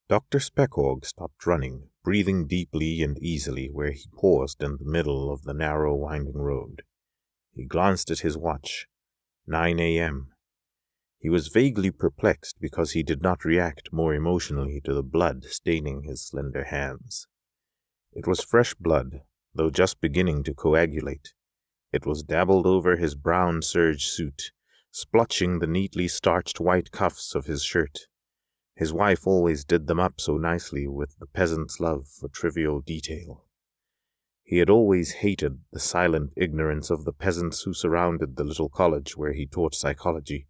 Dr. Spechaug stopped running, breathing deeply and easily where he paused in the middle of the narrow, winding road. He glanced at his watch. 9 a.m. He was vaguely perplexed because he did not react more emotionally to the blood staining his slender hands. It was fresh blood, though just beginning to coagulate. It was dabbled over his brown serge suit, splotching the neatly starched white cuffs of his shirt. His wife always did them up so nicely with the peasant's love for trivial detail. He had always hated the silent ignorance of the peasants who surrounded the little college where he taught psychology.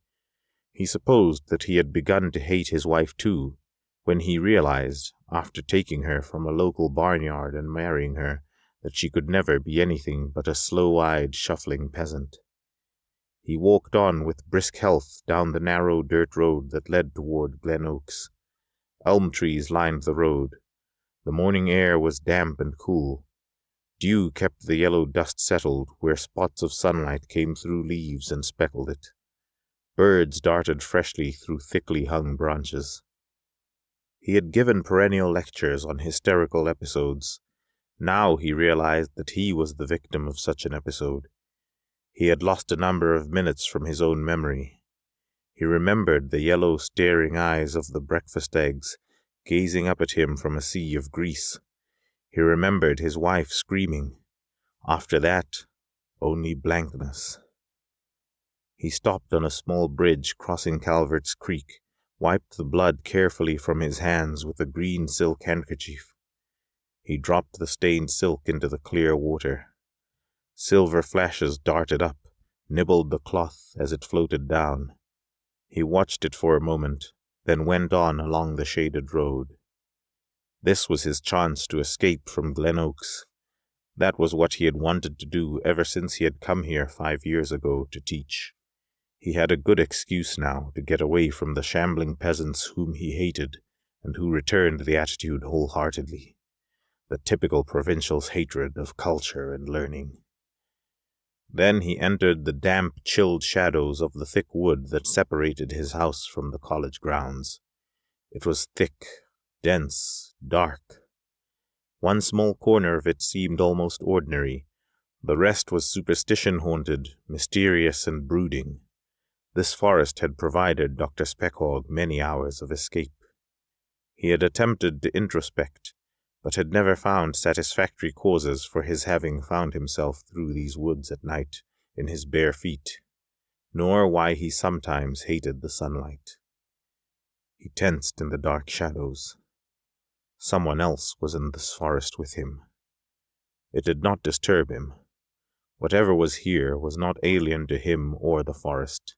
He supposed that he had begun to hate his wife too, when he realized, after taking her from a local barnyard and marrying her, that she could never be anything but a slow-eyed, shuffling peasant. He walked on with brisk health down the narrow dirt road that led toward Glen Oaks. Elm trees lined the road. The morning air was damp and cool. Dew kept the yellow dust settled where spots of sunlight came through leaves and speckled it. Birds darted freshly through thickly hung branches. He had given perennial lectures on hysterical episodes. Now he realized that he was the victim of such an episode. He had lost a number of minutes from his own memory. He remembered the yellow staring eyes of the breakfast eggs, gazing up at him from a sea of grease. He remembered his wife screaming. After that, only blankness. He stopped on a small bridge crossing Calvert's Creek, wiped the blood carefully from his hands with a green silk handkerchief. He dropped the stained silk into the clear water. Silver flashes darted up, nibbled the cloth as it floated down. He watched it for a moment, then went on along the shaded road. This was his chance to escape from Glen Oaks. That was what he had wanted to do ever since he had come here 5 years ago to teach. He had a good excuse now to get away from the shambling peasants whom he hated and who returned the attitude wholeheartedly. The typical provincial's hatred of culture and learning. Then he entered the damp, chilled shadows of the thick wood that separated his house from the college grounds. It was thick, dense, dark. One small corner of it seemed almost ordinary. The rest was superstition-haunted, mysterious and brooding. This forest had provided Dr. Spechaug many hours of escape. He had attempted to introspect, but had never found satisfactory causes for his having found himself through these woods at night in his bare feet, nor why he sometimes hated the sunlight. He tensed in the dark shadows. Someone else was in this forest with him. It did not disturb him. Whatever was here was not alien to him or the forest.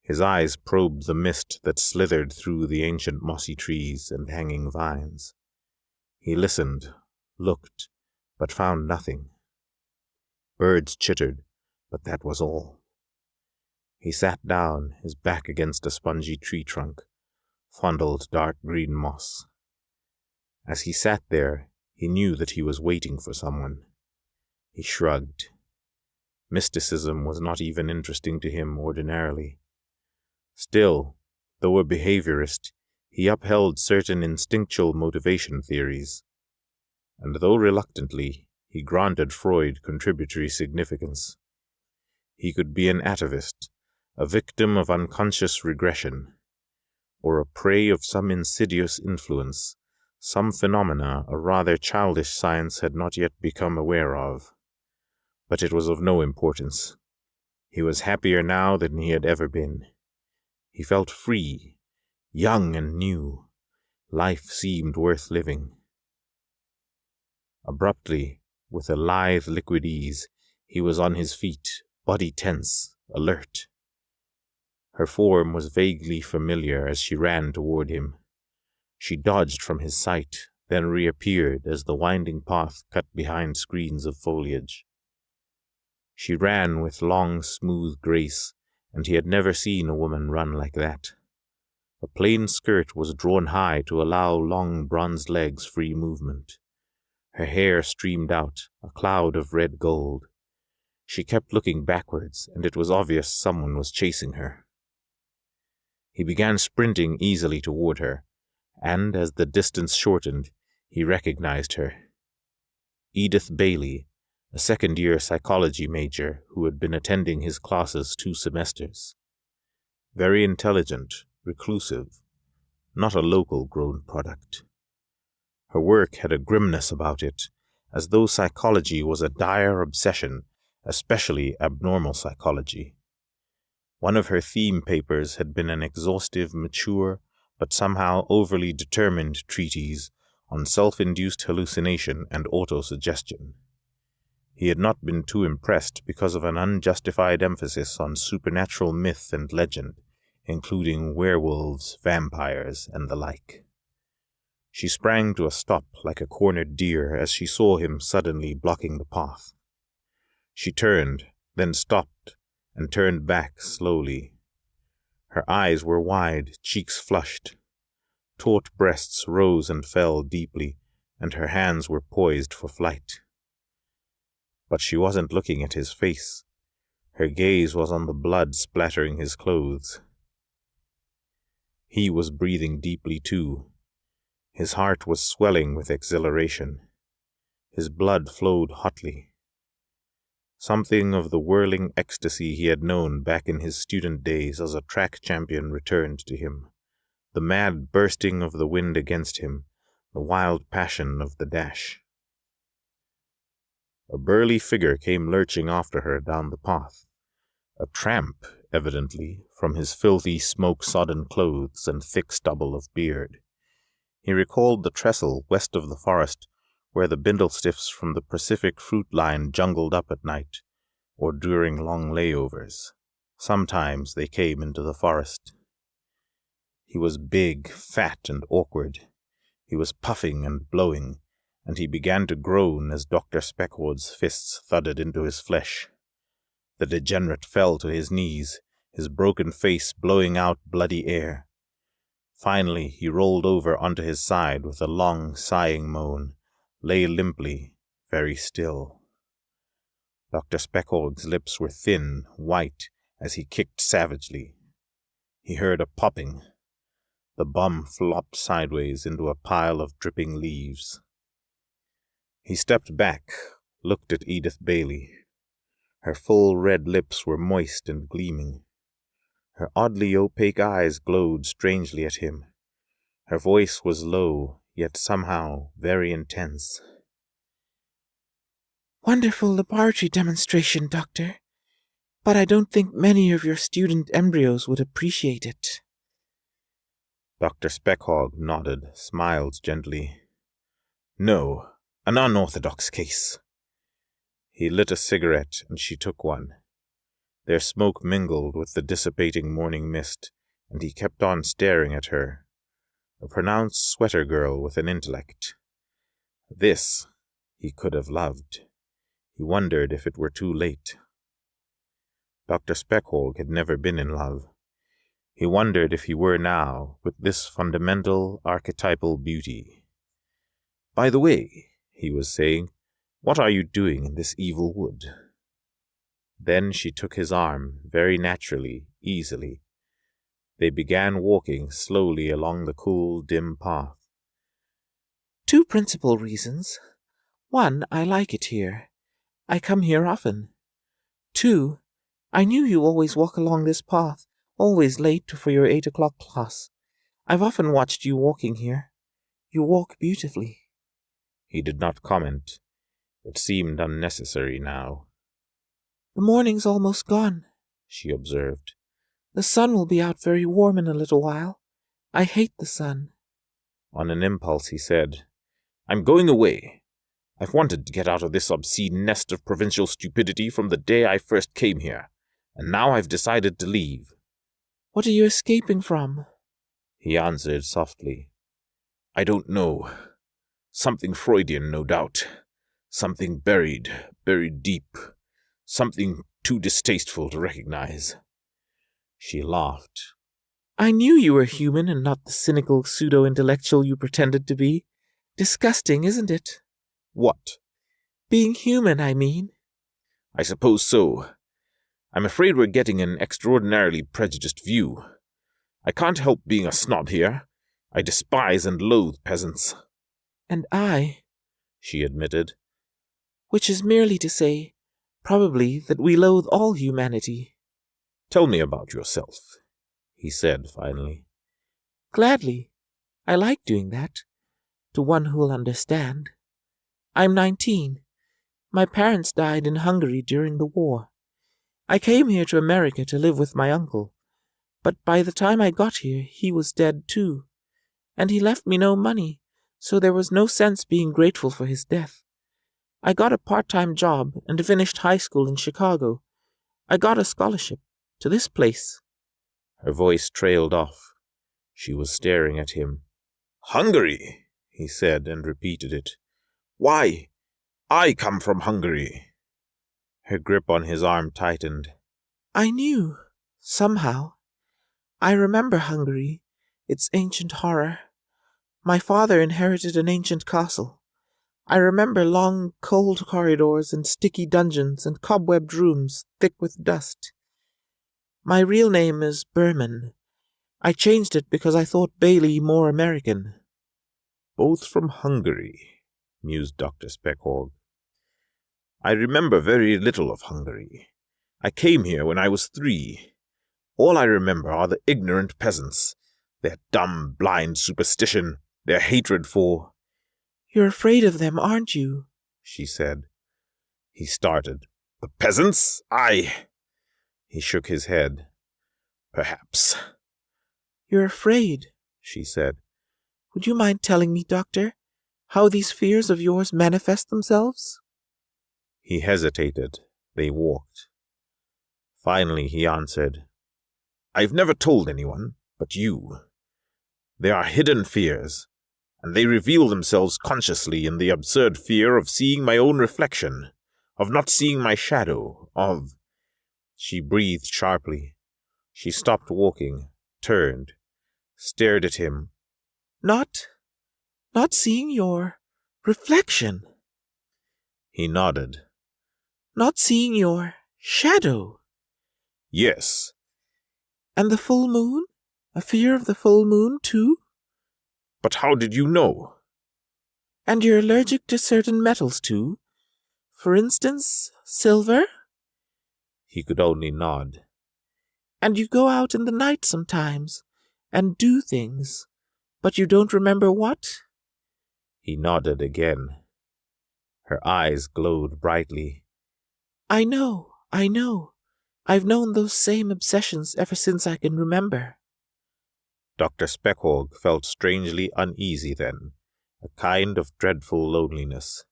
His eyes probed the mist that slithered through the ancient mossy trees and hanging vines. He listened, looked, but found nothing. Birds chittered, but that was all. He sat down, his back against a spongy tree trunk, fondled dark green moss. As he sat there, he knew that he was waiting for someone. He shrugged. Mysticism was not even interesting to him ordinarily. Still, though a behaviorist, he upheld certain instinctual motivation theories, and though reluctantly, he granted Freud contributory significance. He could be an atavist, a victim of unconscious regression, or a prey of some insidious influence, some phenomena a rather childish science had not yet become aware of. But it was of no importance. He was happier now than he had ever been. He felt free, young and new. Life seemed worth living. Abruptly, with a lithe, liquid ease, he was on his feet, body tense, alert. Her form was vaguely familiar as she ran toward him. She dodged from his sight, then reappeared as the winding path cut behind screens of foliage. She ran with long, smooth grace, and he had never seen a woman run like that. A plain skirt was drawn high to allow long bronze legs free movement. Her hair streamed out, a cloud of red gold. She kept looking backwards, and it was obvious someone was chasing her. He began sprinting easily toward her. and as the distance shortened, he recognized her. Edith Bailey, a second-year psychology major who had been attending his classes 2 semesters. Very intelligent, reclusive, not a local-grown product. Her work had a grimness about it, as though psychology was a dire obsession, especially abnormal psychology. One of her theme papers had been an exhaustive, mature, but somehow overly determined treatise on self-induced hallucination and autosuggestion. He had not been too impressed because of an unjustified emphasis on supernatural myth and legend, including werewolves, vampires, and the like. She sprang to a stop like a cornered deer as she saw him suddenly blocking the path. She turned, then stopped, and turned back slowly. Her eyes were wide, cheeks flushed. Taut breasts rose and fell deeply, and her hands were poised for flight. But she wasn't looking at his face. Her gaze was on the blood splattering his clothes. He was breathing deeply too. His heart was swelling with exhilaration. His blood flowed hotly. Something of the whirling ecstasy he had known back in his student days as a track champion returned to him. The mad bursting of the wind against him, the wild passion of the dash. A burly figure came lurching after her down the path. A tramp, evidently, from his filthy, smoke-sodden clothes and thick stubble of beard. He recalled the trestle west of the forest where the bindlestiffs from the Pacific Fruit Line jungled up at night, or during long layovers. Sometimes they came into the forest. He was big, fat, and awkward. He was puffing and blowing, and he began to groan as Doctor Spechaug's fists thudded into his flesh. The degenerate fell to his knees, his broken face blowing out bloody air. Finally, he rolled over onto his side with a long, sighing moan, lay limply, very still. Dr. Spechaug's lips were thin, white, as he kicked savagely. He heard a popping. The bum flopped sideways into a pile of dripping leaves. He stepped back, looked at Edith Bailey. Her full red lips were moist and gleaming. Her oddly opaque eyes glowed strangely at him. Her voice was low, yet somehow very intense. "Wonderful laboratory demonstration, Doctor. But I don't think many of your student embryos would appreciate it." Dr. Spechaug nodded, smiled gently. "No, an unorthodox case." He lit a cigarette, and she took one. Their smoke mingled with the dissipating morning mist, and he kept on staring at her. A pronounced sweater girl with an intellect. This he could have loved. He wondered if it were too late. Dr. Spechaug had never been in love. He wondered if he were now, with this fundamental, archetypal beauty. "By the way," he was saying, "what are you doing in this evil wood?" Then she took his arm, very naturally, easily. They began walking slowly along the cool, dim path. "Two principal reasons. One, I like it here. I come here often. 2, I knew you always walk along this path, always late for your 8 o'clock class. I've often watched you walking here. You walk beautifully." He did not comment. It seemed unnecessary now. "The morning's almost gone," she observed. "The sun will be out very warm in a little while. I hate the sun." On an impulse he said, "I'm going away. I've wanted to get out of this obscene nest of provincial stupidity from the day I first came here, and now I've decided to leave." "What are you escaping from?" He answered softly, "I don't know. Something Freudian, no doubt. Something buried deep. Something too distasteful to recognize." She laughed. "I knew you were human and not the cynical pseudo-intellectual you pretended to be. Disgusting, isn't it?" "What?" "Being human, I mean." "I suppose so. I'm afraid we're getting an extraordinarily prejudiced view. I can't help being a snob here. I despise and loathe peasants. And I, she admitted. Which is merely to say, probably, that we loathe all humanity. Tell me about yourself, he said finally. Gladly. I like doing that, to one who'll understand. I'm 19. My parents died in Hungary during the war. I came here to America to live with my uncle, but by the time I got here, he was dead too, and he left me no money, so there was no sense being grateful for his death. I got a part-time job and finished high school in Chicago. I got a scholarship to this place. Her voice trailed off. She was staring at him. Hungary, he said and repeated it. Why? I come from Hungary. Her grip on his arm tightened. I knew, somehow. I remember Hungary, its ancient horror. My father inherited an ancient castle. I remember long, cold corridors and sticky dungeons and cobwebbed rooms thick with dust. My real name is Berman. I changed it because I thought Bailey more American. Both from Hungary, mused Dr. Spechaug. I remember very little of Hungary. I came here when I was 3. All I remember are the ignorant peasants, their dumb, blind superstition, their hatred for— You're afraid of them, aren't you? She said. He started. The peasants? Aye. He shook his head. Perhaps. You're afraid, she said. Would you mind telling me, Doctor, how these fears of yours manifest themselves? He hesitated. They walked. Finally he answered, I've never told anyone but you. They are hidden fears, and they reveal themselves consciously in the absurd fear of seeing my own reflection, of not seeing my shadow, of— She breathed sharply. She stopped walking, turned, stared at him. Not seeing your reflection. He nodded. Not seeing your shadow. Yes. And the full moon? A fear of the full moon, too? But how did you know? And you're allergic to certain metals, too? For instance, silver? He could only nod. And you go out in the night sometimes, and do things, but you don't remember what? He nodded again. Her eyes glowed brightly. I know. I've known those same obsessions ever since I can remember. Dr. Spechaug felt strangely uneasy then, a kind of dreadful loneliness.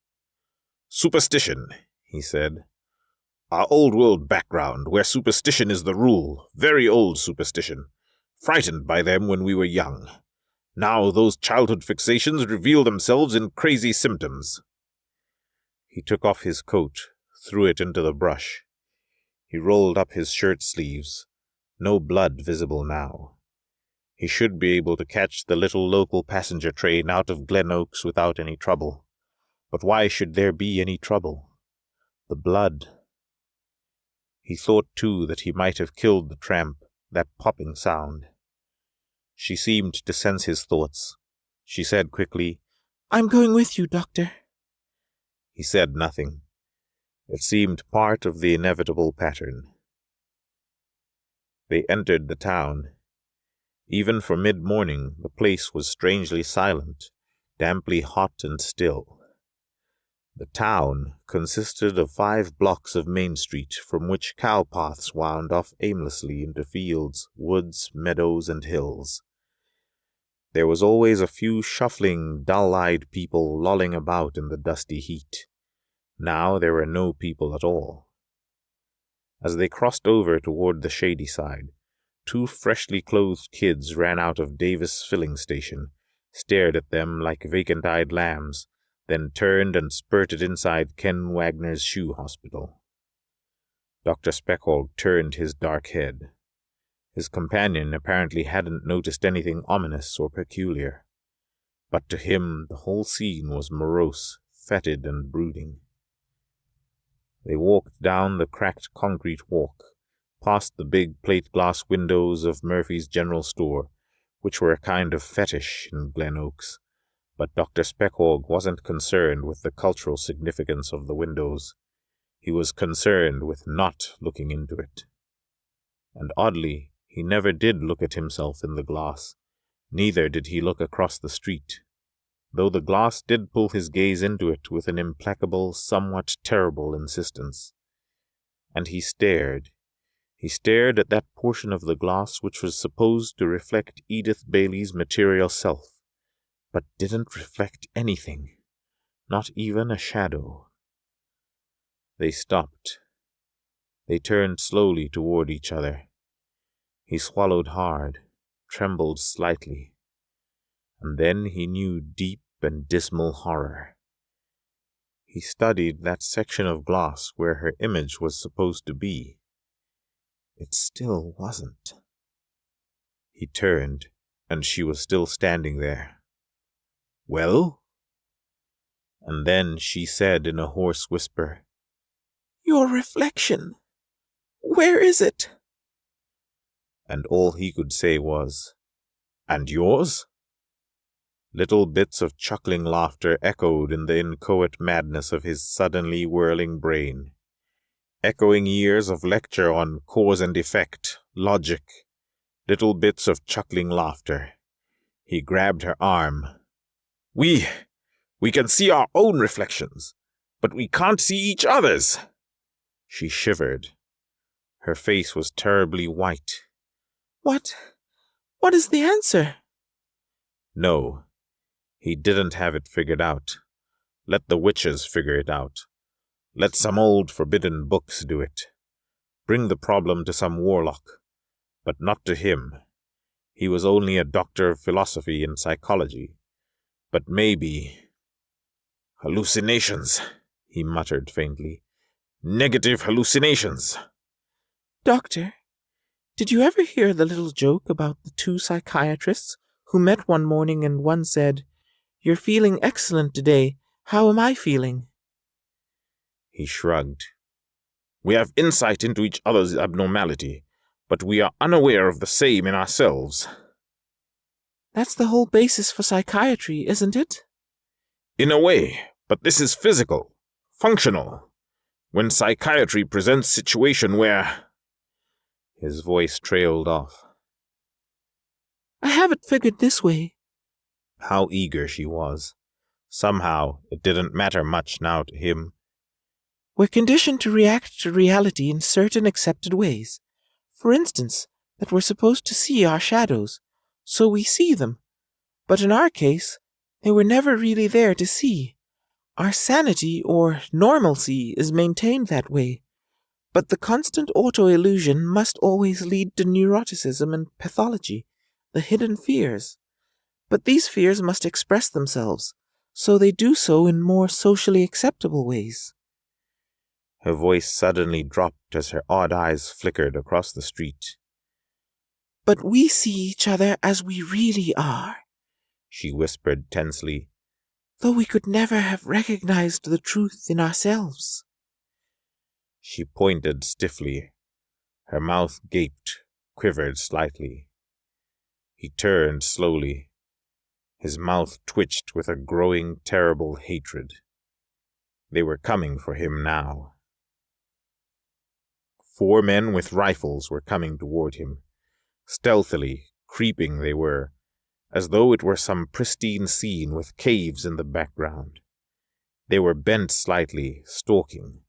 Superstition, he said. Our old-world background, where superstition is the rule, very old superstition, frightened by them when we were young. Now those childhood fixations reveal themselves in crazy symptoms. He took off his coat, threw it into the brush. He rolled up his shirt sleeves. No blood visible now. He should be able to catch the little local passenger train out of Glen Oaks without any trouble. But why should there be any trouble? The blood. He thought, too, that he might have killed the tramp, that popping sound. She seemed to sense his thoughts. She said quickly, I'm going with you, Doctor. He said nothing. It seemed part of the inevitable pattern. They entered the town. Even for mid-morning, the place was strangely silent, damply hot and still. The town consisted of 5 blocks of Main Street from which cow paths wound off aimlessly into fields, woods, meadows, and hills. There was always a few shuffling, dull-eyed people lolling about in the dusty heat. Now there were no people at all. As they crossed over toward the shady side, 2 freshly clothed kids ran out of Davis filling station, stared at them like vacant-eyed lambs, then turned and spurted inside Ken Wagner's shoe hospital. Dr. Spechaug turned his dark head. His companion apparently hadn't noticed anything ominous or peculiar. But to him the whole scene was morose, fetid, and brooding. They walked down the cracked concrete walk, past the big plate-glass windows of Murphy's General Store, which were a kind of fetish in Glen Oaks, but Dr. Spechaug wasn't concerned with the cultural significance of the windows. He was concerned with not looking into it. And oddly, he never did look at himself in the glass. Neither did he look across the street, though the glass did pull his gaze into it with an implacable, somewhat terrible insistence. And he stared. He stared at that portion of the glass which was supposed to reflect Edith Bailey's material self, but didn't reflect anything, not even a shadow. They stopped. They turned slowly toward each other. He swallowed hard, trembled slightly, and then he knew deep and dismal horror. He studied that section of glass where her image was supposed to be. It still wasn't. He turned, and she was still standing there. "Well?" And then she said in a hoarse whisper, "Your reflection. Where is it?" And all he could say was, "And yours?" Little bits of chuckling laughter echoed in the inchoate madness of his suddenly whirling brain. Echoing years of lecture on cause and effect, logic, little bits of chuckling laughter. He grabbed her arm. We can see our own reflections, but we can't see each other's." She shivered. Her face was terribly white. What is the answer?" No, he didn't have it figured out. Let the witches figure it out. Let some old forbidden books do it. Bring the problem to some warlock, but not to him. He was only a doctor of philosophy and psychology. But maybe... "Hallucinations," he muttered faintly. "Negative hallucinations." "Doctor, did you ever hear the little joke about the two psychiatrists who met one morning and one said, 'You're feeling excellent today. How am I feeling?'" He shrugged. "We have insight into each other's abnormality, but we are unaware of the same in ourselves." "That's the whole basis for psychiatry, isn't it?" "In a way, but this is physical, functional. When psychiatry presents a situation where..." His voice trailed off. "I have it figured this way." How eager she was. Somehow, it didn't matter much now to him. "We're conditioned to react to reality in certain accepted ways. For instance, that we're supposed to see our shadows, so we see them. But in our case, they were never really there to see. Our sanity or normalcy is maintained that way. But the constant auto-illusion must always lead to neuroticism and pathology, the hidden fears. But these fears must express themselves, so they do so in more socially acceptable ways." Her voice suddenly dropped as her odd eyes flickered across the street. "But we see each other as we really are," she whispered tensely, "though we could never have recognized the truth in ourselves." She pointed stiffly. Her mouth gaped, quivered slightly. He turned slowly. His mouth twitched with a growing, terrible hatred. They were coming for him now. 4 men with rifles were coming toward him. Stealthily, creeping they were, as though it were some pristine scene with caves in the background. They were bent slightly, stalking.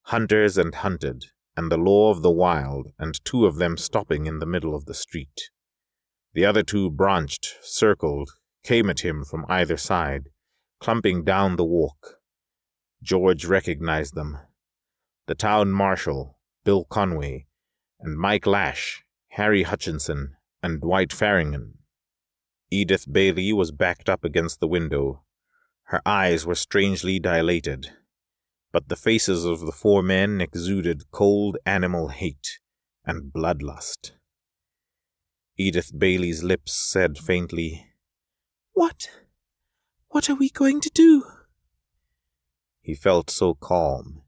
Hunters and hunted, and the law of the wild, and 2 of them stopping in the middle of the street. The other 2 branched, circled, came at him from either side, clumping down the walk. George recognized them. The town marshal, Bill Conway, and Mike Lash, Harry Hutchinson, and Dwight Farringham. Edith Bailey was backed up against the window. Her eyes were strangely dilated, but the faces of the 4 men exuded cold animal hate and bloodlust. Edith Bailey's lips said faintly, What are we going to do?" He felt so calm.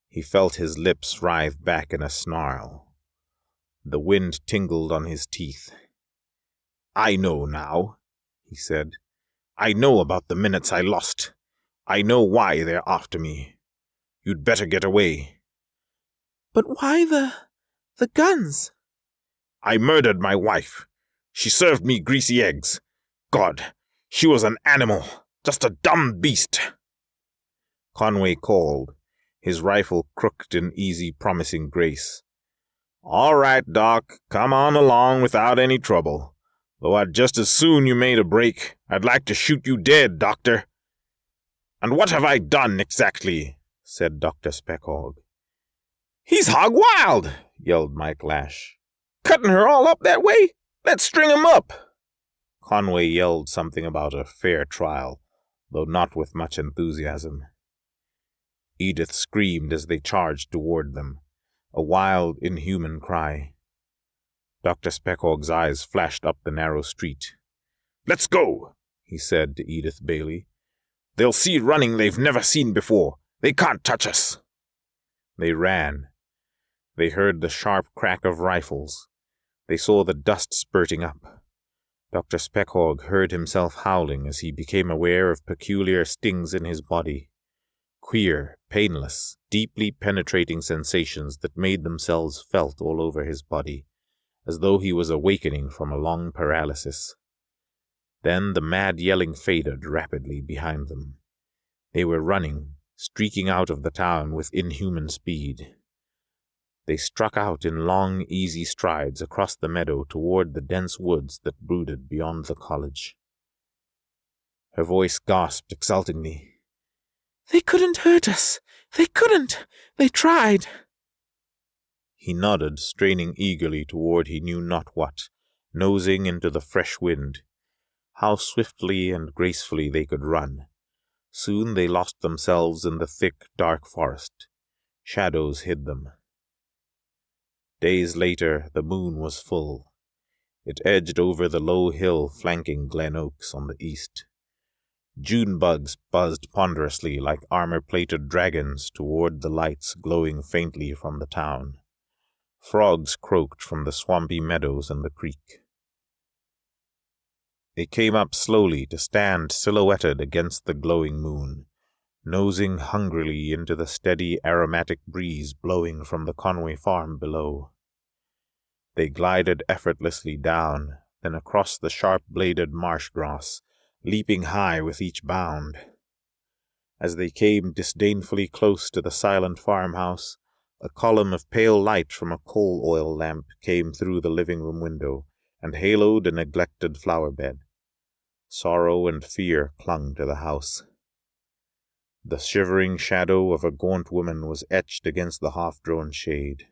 He felt his lips writhe back in a snarl. The wind tingled on his teeth. I know now, he said. I know about the minutes I lost. I know why they're after me. You'd better get away. But why the guns? I murdered my wife. She served me greasy eggs. God, she was an animal, just a dumb beast. Conway called, his rifle crooked in easy, promising grace. All right, Doc, come on along without any trouble. Though I'd just as soon you made a break. I'd like to shoot you dead, Doctor. And what have I done exactly? Said Dr. Spechaug. He's hog wild, yelled Mike Lash. Cutting her all up that way? Let's string him up. Conway yelled something about a fair trial, though not with much enthusiasm. Edith screamed as they charged toward them, a wild, inhuman cry. Dr. Spechaug's eyes flashed up the narrow street. Let's go, he said to Edith Bailey. They'll see running they've never seen before. They can't touch us. They ran. They heard the sharp crack of rifles. They saw the dust spurting up. Dr. Spechaug heard himself howling as he became aware of peculiar stings in his body. Queer, painless, deeply penetrating sensations that made themselves felt all over his body, as though he was awakening from a long paralysis. Then the mad yelling faded rapidly behind them. They were running, streaking out of the town with inhuman speed. They struck out in long, easy strides across the meadow toward the dense woods that brooded beyond the college. Her voice gasped exultingly. They couldn't hurt us. They couldn't. They tried. He nodded, straining eagerly toward he knew not what, nosing into the fresh wind. How swiftly and gracefully they could run. Soon they lost themselves in the thick, dark forest. Shadows hid them. Days later, the moon was full. It edged over the low hill flanking Glen Oaks on the east. June bugs buzzed ponderously like armor-plated dragons toward the lights glowing faintly from the town. Frogs croaked from the swampy meadows and the creek. They came up slowly to stand silhouetted against the glowing moon, nosing hungrily into the steady aromatic breeze blowing from the Conway farm below. They glided effortlessly down, then across the sharp-bladed marsh grass, leaping high with each bound. As they came disdainfully close to the silent farmhouse, a column of pale light from a coal-oil lamp came through the living-room window and haloed a neglected flower-bed. Sorrow and fear clung to the house. The shivering shadow of a gaunt woman was etched against the half-drawn shade.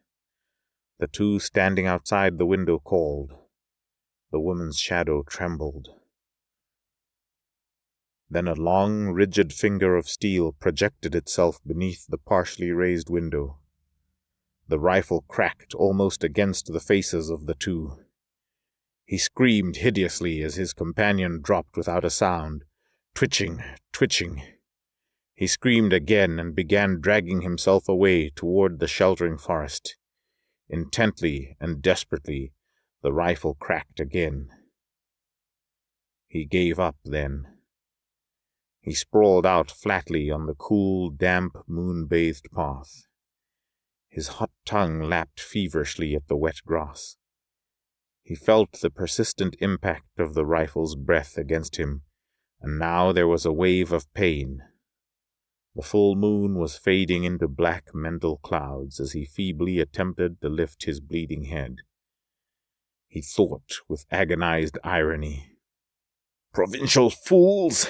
The two standing outside the window called. The woman's shadow trembled. Then a long, rigid finger of steel projected itself beneath the partially raised window. The rifle cracked almost against the faces of the two. He screamed hideously as his companion dropped without a sound, twitching. He screamed again and began dragging himself away toward the sheltering forest. Intently and desperately, the rifle cracked again. He gave up then. He sprawled out flatly on the cool, damp, moon-bathed path. His hot tongue lapped feverishly at the wet grass. He felt the persistent impact of the rifle's breath against him, and now there was a wave of pain. The full moon was fading into black mental clouds as he feebly attempted to lift his bleeding head. He thought with agonized irony, "Provincial fools!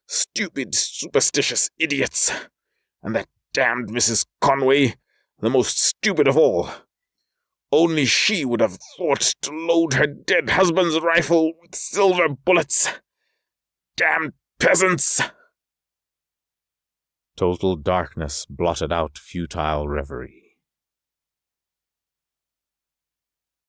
Stupid, superstitious idiots! And that damned Mrs. Conway, the most stupid of all! Only she would have thought to load her dead husband's rifle with silver bullets! Damned peasants!" Total darkness blotted out futile reverie.